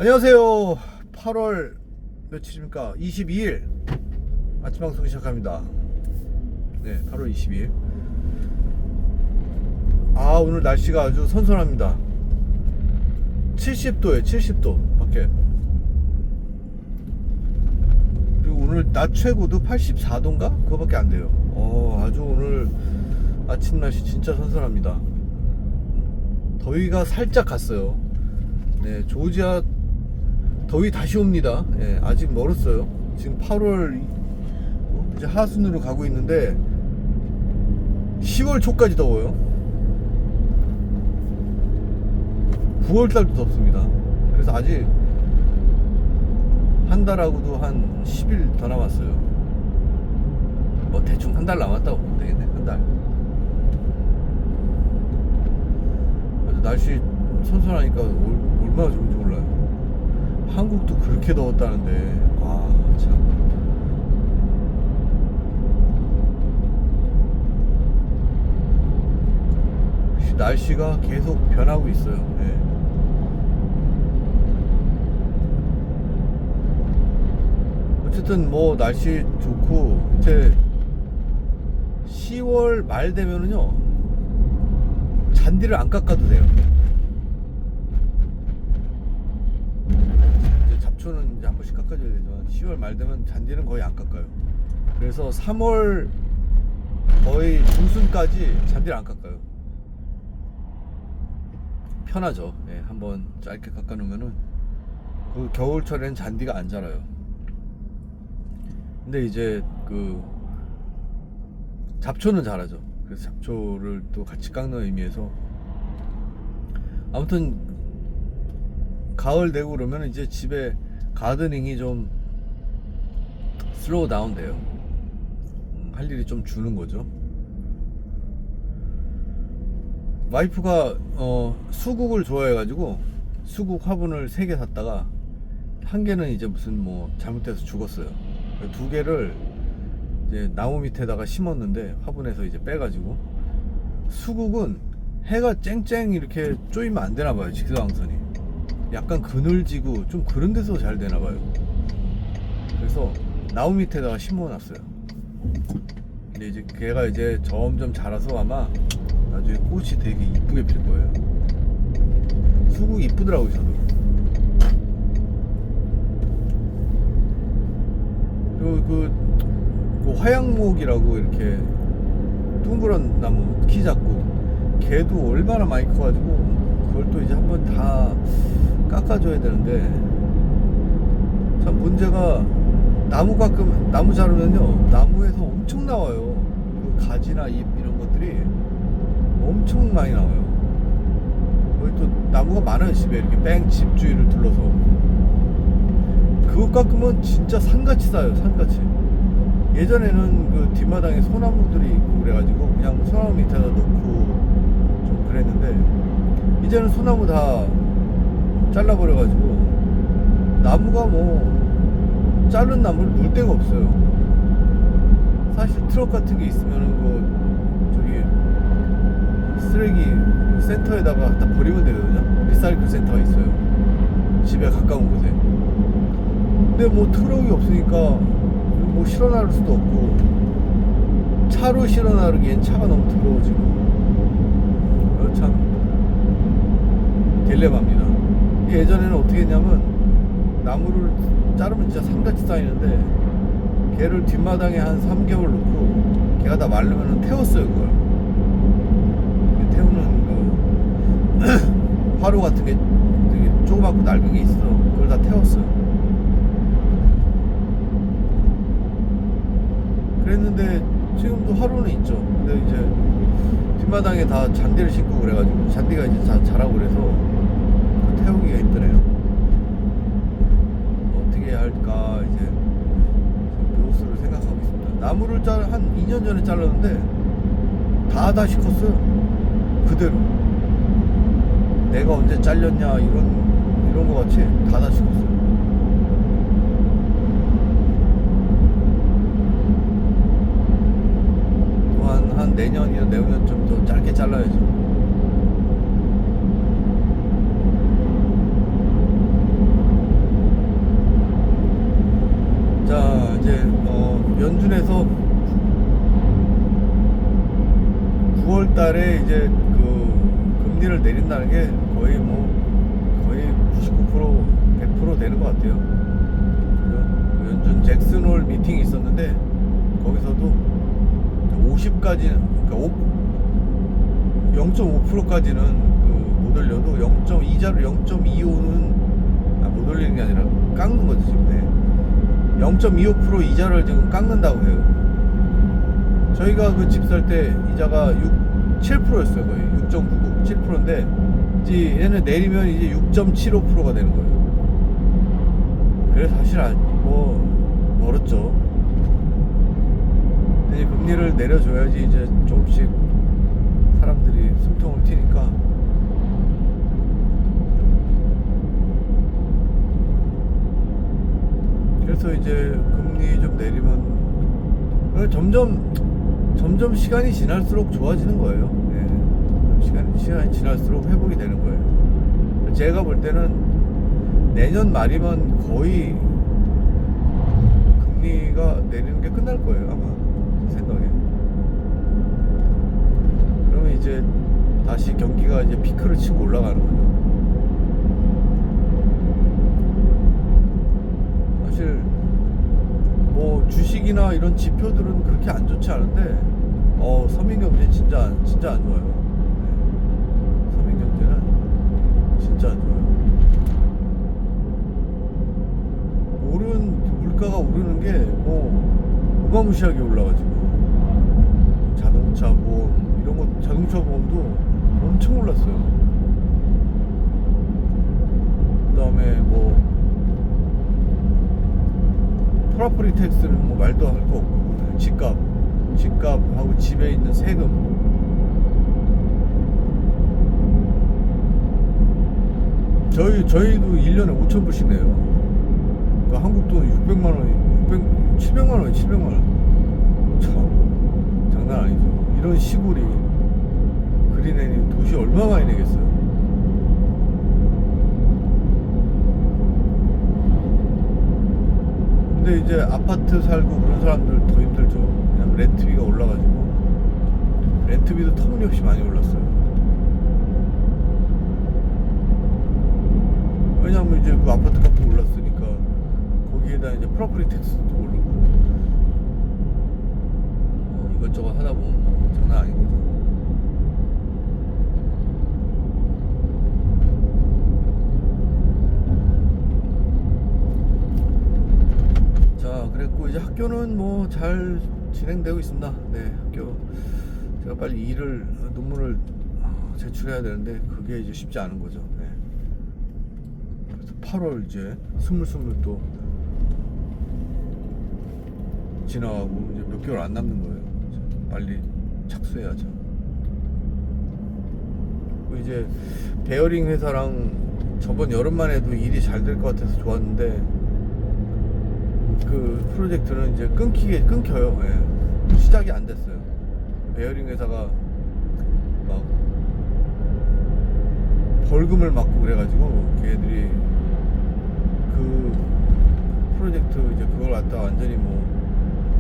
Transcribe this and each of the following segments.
안녕하세요. 8월 며칠입니까? 22일 아침 방송 시작합니다. 네, 8월 22일. 오늘 날씨가 아주 선선합니다. 70도에 70도 밖에. 그리고 오늘 낮 최고도 84도인가? 그거밖에 안 돼요. 아주 오늘 아침 날씨 진짜 선선합니다. 더위가 살짝 갔어요. 네, 조지아 더위 다시 옵니다. 예, 아직 멀었어요. 지금 8월 이제 하순으로 가고 있는데 10월 초까지 더워요. 9월 달도 덥습니다. 그래서 아직 한 달하고도 한 10일 더 남았어요. 뭐 대충 한 달 남았다고 보면 되겠네. 한 달. 아주 날씨 선선하니까 얼마나 좋은지 몰라요. 한국도 그렇게 더웠다는데 참. 날씨가 계속 변하고 있어요. 네. 어쨌든 뭐 날씨 좋고 이제 10월 말 되면은요 잔디를 안 깎아도 돼요. 잡초는 이제 한 번씩 깎아줘야 되지만 10월 말 되면 잔디는 거의 안 깎아요. 그래서 3월 거의 중순까지 잔디를 안 깎아요. 편하죠. 예, 한번 짧게 깎아 놓으면은 그 겨울철에는 잔디가 안 자라요. 근데 이제 그 잡초는 자라죠. 그래서 잡초를 또 같이 깎는 의미에서 아무튼 가을 되고 그러면 이제 집에 가드닝이 좀 슬로우 다운 돼요. 할 일이 좀 주는 거죠. 와이프가 수국을 좋아해가지고 수국 화분을 3개 샀다가 한 개는 이제 무슨 뭐 잘못돼서 죽었어요. 2개를 이제 나무 밑에다가 심었는데 화분에서 이제 빼가지고. 수국은 해가 쨍쨍 이렇게 쪼이면 안 되나봐요. 직사광선이 약간 그늘지고 좀 그런 데서 잘 되나봐요. 그래서 나무 밑에다가 심어놨어요. 근데 이제 걔가 이제 점점 자라서 아마 나중에 꽃이 되게 이쁘게 필 거예요. 수국 이쁘더라고요. 저도. 그리고 그 화양목이라고 이렇게 둥그런 나무 키 작고 걔도 얼마나 많이 커가지고 그걸 또 이제 한번 다 깎아줘야 되는데 참 문제가 나무 자르면요 나무에서 엄청 나와요. 그 가지나 잎 이런 것들이 엄청 많이 나와요. 거기 또 나무가 많아요. 집에 이렇게 뺑 집 주위를 둘러서. 그거 깎으면 진짜 산같이 쌓여요. 산같이. 예전에는 그 뒷마당에 소나무들이 있고 그래가지고 그냥 소나무 밑에다 놓고 좀 그랬는데 이제는 소나무 다 잘라버려가지고 나무가 뭐 자른 나무를 놓을 데가 없어요. 사실 트럭 같은 게 있으면은 그 저기 쓰레기 센터에다가 갖다 버리면 되거든요. 리사이클 센터가 있어요. 집에 가까운 곳에. 근데 뭐 트럭이 없으니까 뭐 실어 나를 수도 없고 차로 실어 나르기엔 차가 너무 더러워지고 참 딜레마입니다. 예전에는 어떻게 했냐면 나무를 자르면 진짜 산같이 쌓이는데 걔를 뒷마당에 한 3개월 놓고 걔가 다 마르면 태웠어요. 그걸 태우는 그 화로 같은 게 되게 조그맣고 낡은 게 있어. 그걸 다 태웠어요. 그랬는데 지금도 화로는 있죠. 근데 이제 뒷마당에 다 잔디를 심고 그래가지고 잔디가 이제 다 자라고 그래서 그 태우기가 힘드네요. 어떻게 해야 할까 이제 묘수를 생각하고 있습니다. 나무를 한 2년 전에 잘랐는데 다시 컸어요. 그대로. 내가 언제 잘렸냐 이런 거 같이 다시 컸어요. 한 내년이나 내후년 좀 더 짧게 잘라야죠. 내린다는 게 거의 99% 100% 되는 것 같아요. 그 연준 잭슨홀 미팅이 있었는데 거기서도 50까지 그러니까 0.5%까지는 못 올려도 0.2자를 0.25는 못 올리는 게 아니라 깎는 거죠 지금. 0.25% 이자를 지금 깎는다고 해요. 저희가 그 집 살 때 이자가 7%였어요. 거의 6.99, 7%인데 이제 얘는 내리면 이제 6.75%가 되는 거예요. 그래서 사실 멀었죠. 이제 금리를 내려줘야지 이제 조금씩 사람들이 숨통을 튀니까. 그래서 이제 금리 좀 내리면 점점 시간이 지날수록 좋아지는 거예요. 시간이 지날수록 회복이 되는 거예요. 제가 볼 때는 내년 말이면 거의 금리가 내리는 게 끝날 거예요, 아마 제 생각에. 그러면 이제 다시 경기가 이제 피크를 치고 올라가는 거죠. 사실 주식이나 이런 지표들은 그렇게 안 좋지 않은데 서민경제 진짜 안 좋아요. 서민경제는 진짜 안 좋아요. 물가가 오르는 게 어마무시하게 올라가지고 자동차 보험 이런 거, 자동차 보험도 엄청 올랐어요. 그 다음에 프로퍼티 텍스는 말도 할 거 없고, 집값하고 집에 있는 세금, 저희도 1년에 5,000불씩 내요. 그러니까 한국 돈 600만원, 700만원. 참 장난 아니죠. 이런 시골이 그린앤이 도시 얼마 많이 내겠어요. 근데 이제 아파트 살고 그런 사람들 더 힘들죠. 왜냐면 렌트비가 올라가지고. 렌트비도 터무니없이 많이 올랐어요. 왜냐면 이제 그 아파트 값도 올랐으니까 거기에다 이제 프로퍼티 텍스도 오르고 이것저것 하다 보면 장난 아닌 거죠. 자, 그랬고 이제 학교는 잘 진행되고 있습니다. 네, 학교 제가 빨리 논문을 제출해야 되는데 그게 이제 쉽지 않은 거죠. 네. 그래서 8월 이제 스물스물 또 지나가고 이제 몇 개월 안 남는 거예요. 빨리 착수해야죠. 이제 베어링 회사랑 저번 여름만 해도 일이 잘 될 것 같아서 좋았는데 그 프로젝트는 이제 끊겨요. 예. 시작이 안 됐어요. 베어링 회사가 막 벌금을 맞고 그래가지고 걔네들이 그 프로젝트 이제 그걸 갖다 완전히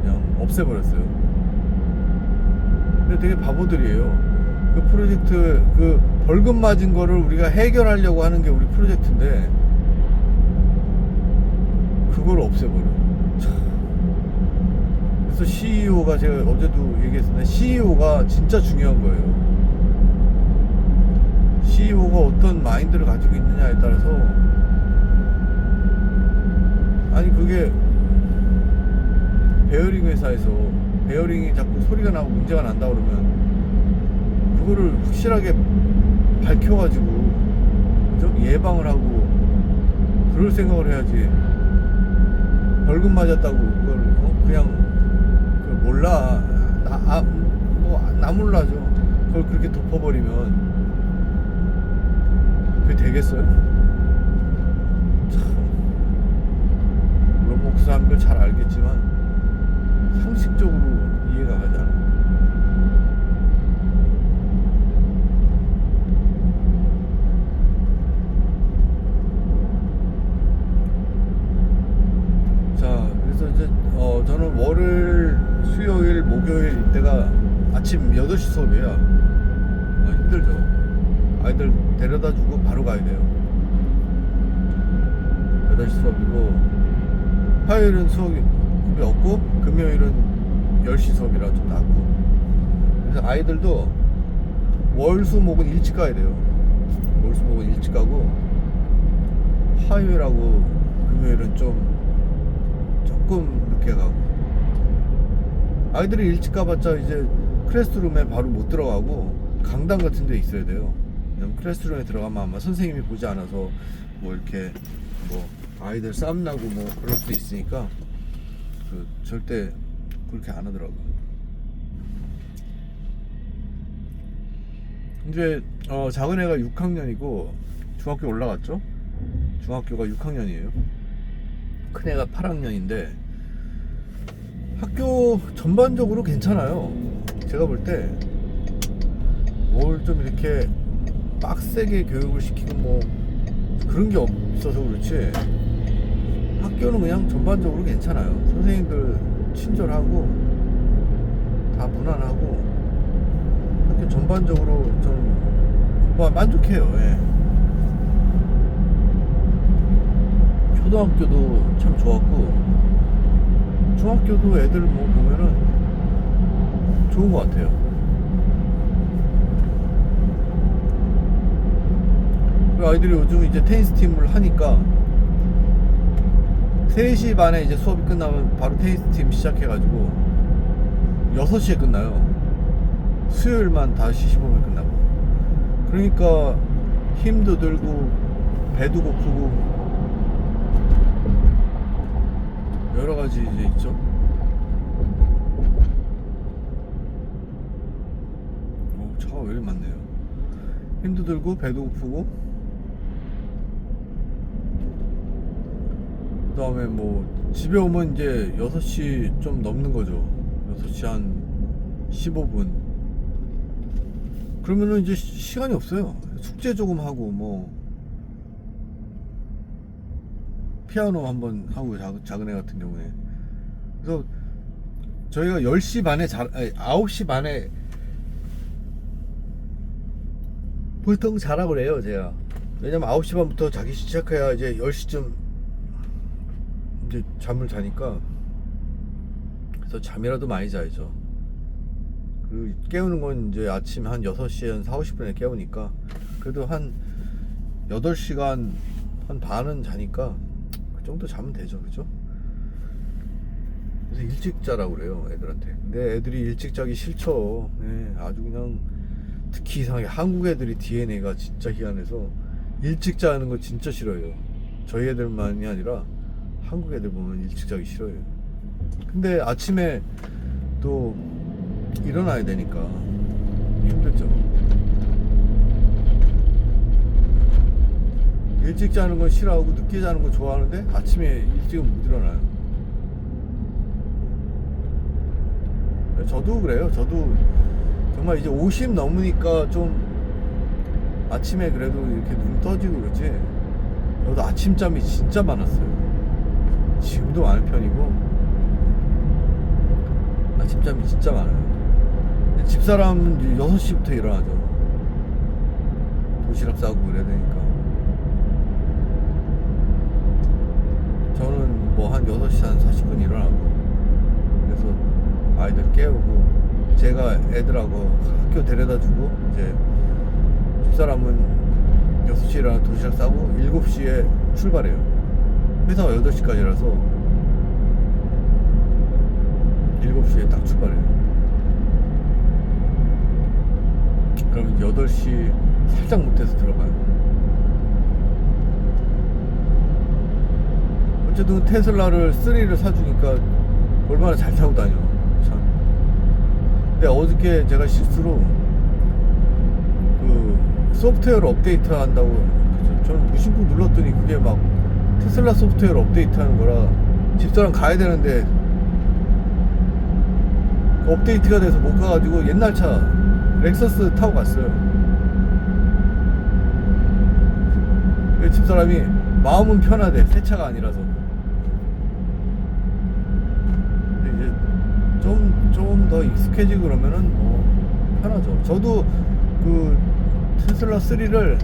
그냥 없애버렸어요. 근데 되게 바보들이에요. 그 프로젝트 그 벌금 맞은 거를 우리가 해결하려고 하는 게 우리 프로젝트인데 그걸 없애버려. 그래서 CEO가, 제가 어제도 얘기했었는데 CEO가 진짜 중요한 거예요. CEO가 어떤 마인드를 가지고 있느냐에 따라서, 아니 그게 베어링 회사에서 베어링이 자꾸 소리가 나고 문제가 난다 그러면 그거를 확실하게 밝혀가지고 그죠? 예방을 하고 그럴 생각을 해야지. 벌금 맞았다고 그걸 그냥 몰라, 나 몰라죠. 그걸 그렇게 덮어버리면 그게 되겠어요? 참, 물론 그 사람들 잘 알겠지만 상식적으로 이해가 가지 않아요. 자, 그래서 이제 저는 월요일, 수요일, 목요일 이때가 아침 8시 수업이에요. 힘들죠. 아이들 데려다 주고 바로 가야 돼요. 8시 수업이고, 화요일은 수업이 없고, 금요일은 10시 수업이라 좀 낫고. 그래서 아이들도 월수목은 일찍 가야 돼요. 월수목은 일찍 가고, 화요일하고 금요일은 조금 늦게 가고. 아이들이 일찍 가봤자 이제 클래스룸에 바로 못 들어가고 강당 같은 데 있어야 돼요. 왜냐면 클래스룸에 들어가면 아마 선생님이 보지 않아서 뭐 이렇게 뭐 아이들 싸움 나고 뭐 그럴 수도 있으니까 절대 그렇게 안 하더라고요. 이제 작은 애가 6학년이고 중학교 올라갔죠. 중학교가 6학년이에요. 큰 애가 8학년인데 학교 전반적으로 괜찮아요. 제가 볼 때 뭘 좀 이렇게 빡세게 교육을 시키고 뭐 그런 게 없어서 그렇지 학교는 그냥 전반적으로 괜찮아요. 선생님들 친절하고 다 무난하고 학교 전반적으로 좀 만족해요. 예. 초등학교도 참 좋았고 중학교도 애들 뭐 보면은 좋은 것 같아요. 아이들이 요즘 이제 테니스 팀을 하니까 3시 반에 이제 수업이 끝나면 바로 테니스 팀 시작해가지고 6시에 끝나요. 수요일만 5시 15분에 끝나고. 그러니까 힘도 들고 배도 고프고 여러 가지 이제 있죠. 차가 왜 이렇게 많네요. 힘도 들고 배도 고프고 그 다음에 뭐 집에 오면 이제 6시 좀 넘는 거죠. 6시 한 15분 그러면은 이제 시간이 없어요. 숙제 조금 하고 뭐 피아노 한번 하고 작은 애 같은 경우에. 그래서 저희가 10시 반에 9시 반에 보통 자라고 그래요. 제가 왜냐면 9시 반부터 자기 시작해야 이제 10시쯤 이제 잠을 자니까. 그래서 잠이라도 많이 자야죠. 그리고 깨우는 건 이제 아침 한 6시 한 4, 50분에 깨우니까 그래도 한 8시간 한 반은 자니까 그 정도 자면 되죠. 그죠? 그래서 일찍 자라고 그래요 애들한테. 근데 애들이 일찍 자기 싫죠. 네, 아주 그냥 특히 이상하게 한국 애들이 DNA가 진짜 희한해서 일찍 자는 거 진짜 싫어요. 저희 애들만이 아니라 한국 애들 보면 일찍 자기 싫어요. 근데 아침에 또 일어나야 되니까 힘들죠. 일찍 자는 건 싫어하고 늦게 자는 건 좋아하는데 아침에 일찍은 못 일어나요. 저도 그래요. 저도 정말 이제 50 넘으니까 좀 아침에 그래도 이렇게 눈 떠지고 그러지. 저도 아침잠이 진짜 많았어요. 지금도 많은 편이고 아침잠이 진짜 많아요. 집사람은 6시부터 일어나죠. 도시락 싸고 그래야 되니까. 저는 뭐 한 6시 한 40분 일어나고 그래서 아이들 깨우고 제가 애들하고 학교 데려다 주고 이제 집사람은 6시에 일어나 도시락 싸고 7시에 출발해요. 회사가 8시까지라서 7시에 딱 출발해요. 그러면 8시 살짝 못해서 들어가요. 어쨌든 테슬라를 3를 사주니까 얼마나 잘 타고 다녀. 참. 근데 어저께 제가 실수로 그 소프트웨어를 업데이트 한다고 저는 무심코 눌렀더니 그게 막 테슬라 소프트웨어를 업데이트 하는 거라 집사람 가야 되는데 업데이트가 돼서 못 가가지고 옛날 차 렉서스 타고 갔어요. 집사람이 마음은 편하대. 새 차가 아니라서. 근데 이제 좀 더 익숙해지고 그러면은 뭐 편하죠. 저도 그 테슬라 3를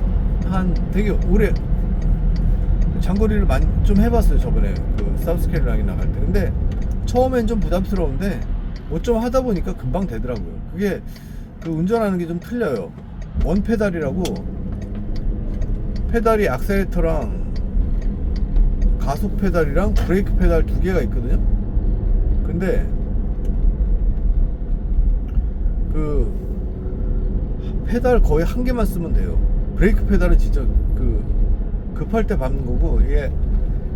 한 되게 오래 장거리를 좀 해봤어요. 저번에 그 사우스캐롤라이나 갈 때. 근데 처음엔 좀 부담스러운데 뭐 좀 하다 보니까 금방 되더라고요. 그게 그 운전하는 게 좀 틀려요. 원 페달이라고, 페달이 악셀레터랑 가속 페달이랑 브레이크 페달 두 개가 있거든요. 근데 그 페달 거의 한 개만 쓰면 돼요. 브레이크 페달은 진짜 그 급할 때 밟는 거고, 이게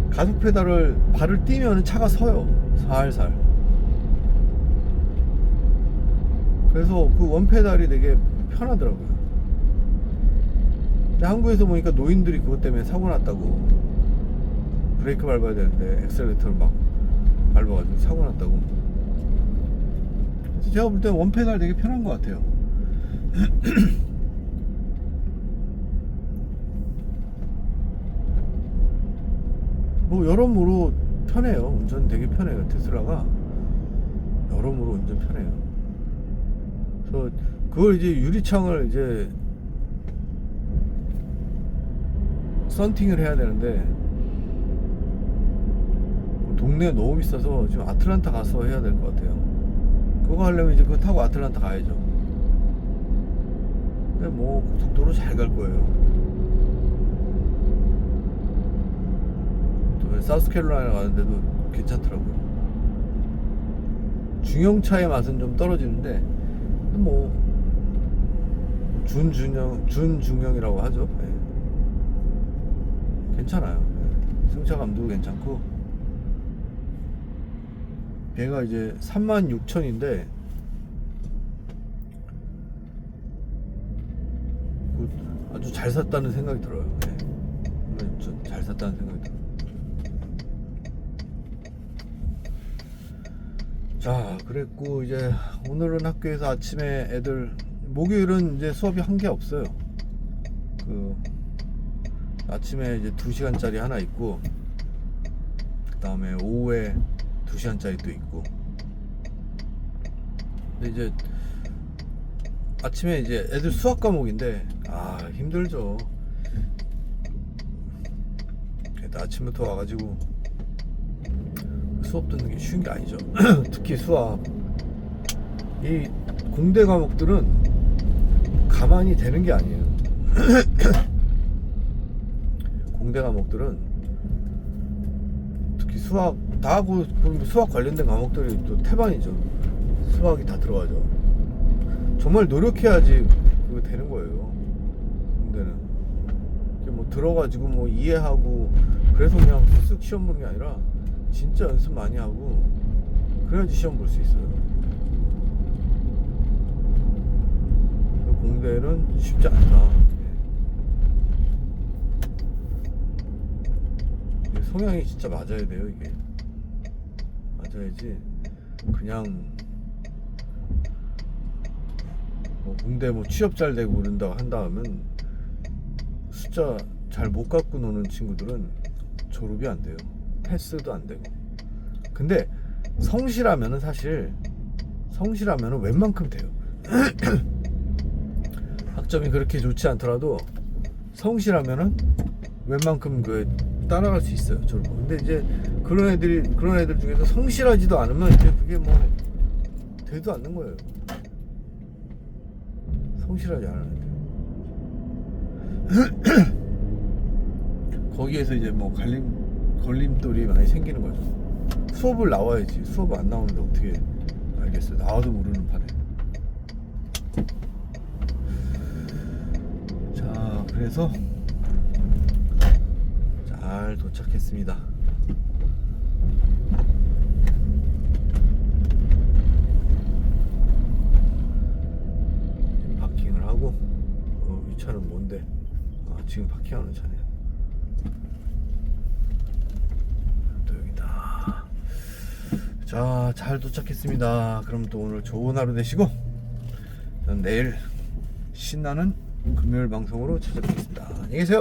가속 페달을 발을 띄면 차가 서요, 살살. 그래서 그 원 페달이 되게 편하더라고요. 근데 한국에서 보니까 노인들이 그것 때문에 사고 났다고, 브레이크 밟아야 되는데 엑셀레터를 막 밟아가지고 사고 났다고. 그래서 제가 볼 때는 원 페달 되게 편한 것 같아요. 뭐 여러모로 편해요. 운전 되게 편해요. 테슬라가 여러모로 운전 편해요. 그래서 그걸 이제 유리창을 이제 썬팅을 해야 되는데 동네가 너무 비싸서 지금 아틀란타 가서 해야 될 것 같아요. 그거 하려면 이제 그거 타고 아틀란타 가야죠. 근데 뭐 고속도로 잘 갈 거예요. 사우스캐롤라이나 가는데도 괜찮더라고요. 중형차의 맛은 좀 떨어지는데 뭐 준중형이라고 하죠. 네. 괜찮아요. 네. 승차감도 괜찮고, 얘가 이제 36,000인데 아주 잘 샀다는 생각이 들어요. 네. 잘 샀다는 생각이 들어요. 자, 그랬고 이제 오늘은 학교에서 아침에 애들, 목요일은 이제 수업이 한 개 없어요. 그 아침에 이제 2시간짜리 하나 있고, 그 다음에 오후에 2시간짜리 또 있고. 근데 이제 아침에 이제 애들 수학 과목인데 힘들죠. 애들 아침부터 와가지고 수업 듣는 게 쉬운 게 아니죠. 특히 수학, 이 공대 과목들은 가만히 되는 게 아니에요. 공대 과목들은 특히 수학 다 하고, 수학 관련된 과목들이 또 태반이죠. 수학이 다 들어가죠. 정말 노력해야지 그거 되는 거예요. 공대는 뭐 들어가지고 뭐 이해하고 그래서 그냥 쓱 시험 보는 게 아니라 진짜 연습 많이 하고 그래야지 시험 볼 수 있어요. 공대는 쉽지 않다. 성향이 진짜 맞아야 돼요. 이게 맞아야지. 그냥 뭐 공대 뭐 취업 잘 되고 그런다고 한다 하면 숫자 잘 못 갖고 노는 친구들은 졸업이 안 돼요. 패스도 안 되고. 근데 성실하면은, 사실 성실하면은 웬만큼 돼요. 학점이 그렇게 좋지 않더라도 성실하면은 웬만큼 그 따라갈 수 있어요, 졸업. 근데 이제 그런 애들 중에서 성실하지도 않으면 이제 그게 뭐 되도 않는 거예요. 성실하지 않은 애들. 거기에서 이제 뭐 걸림돌이 많이 생기는 거죠. 수업을 나와야지. 수업을 안 나오는데 어떻게 알겠어요. 나와도 모르는 판에. 자, 그래서 잘 도착했습니다. 파킹을 하고, 이 차는 뭔데? 지금 파킹하는 차네. 또 여기다. 자, 잘 도착했습니다. 그럼 또 오늘 좋은 하루 되시고, 전 내일 신나는 금요일 방송으로 찾아뵙겠습니다. 안녕히 계세요.